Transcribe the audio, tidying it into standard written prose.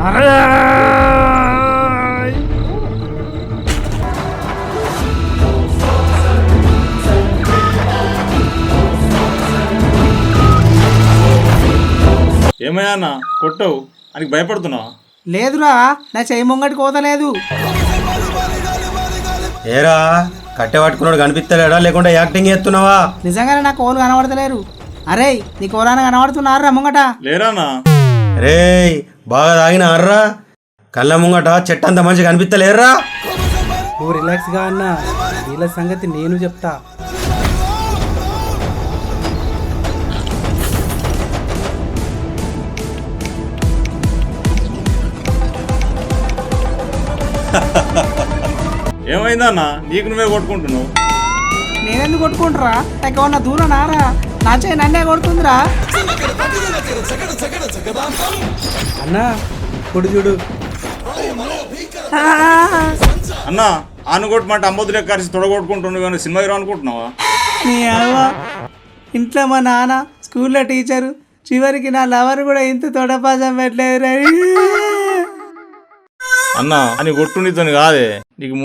అరే ఏమయ్యా అన్న కొట్టవు అని భయపడుతున్నావా? లేదురా, నా చెయ్యి ముంగటి కోతలేదు. ఏరా కట్టె పట్టుకున్నాడు కనిపిస్తలేడా లేకుంటే యాక్టింగ్ చేస్తున్నావా? నిజంగానే నా కోలు కనబడతలేరు. అరే నీ కోరాన కనబడుతున్నారా ముంగట? లేరానా? రేయ్ బాగా తాగిన అర్రా, కళ్ళ ముంగట చెట్టు అంత మంచిగా కనిపిస్తలేరురా. నువ్వు రిలాక్స్గా అన్నా, వీళ్ళ సంగతి నేను చెప్తా. ఏమైందన్నా నీకు నువ్వే కొట్టుకుంటున్నావు? నేనెందుకు కొట్టుకుంటారా? ఎక్కడన్నా దూరం నారా, నా చేయి నన్నే కొడుతుందిరా. అన్నా కొడు చూడు. అన్నా ఆను కొట్టమంటే అమ్మొద్దులే కలిసి తొడగొట్టుకుంటున్నావు కానీ సినిమా హీరో అనుకుంటున్నావా? నీ అవ్వ, ఇంట్లో మా నాన్న, స్కూల్లో టీచరు, చివరికి నా లవర్ కూడా ఇంత తొడపాసం పెట్టలేదు. అన్నా అని కొట్టు నీతో కాదే, నీకు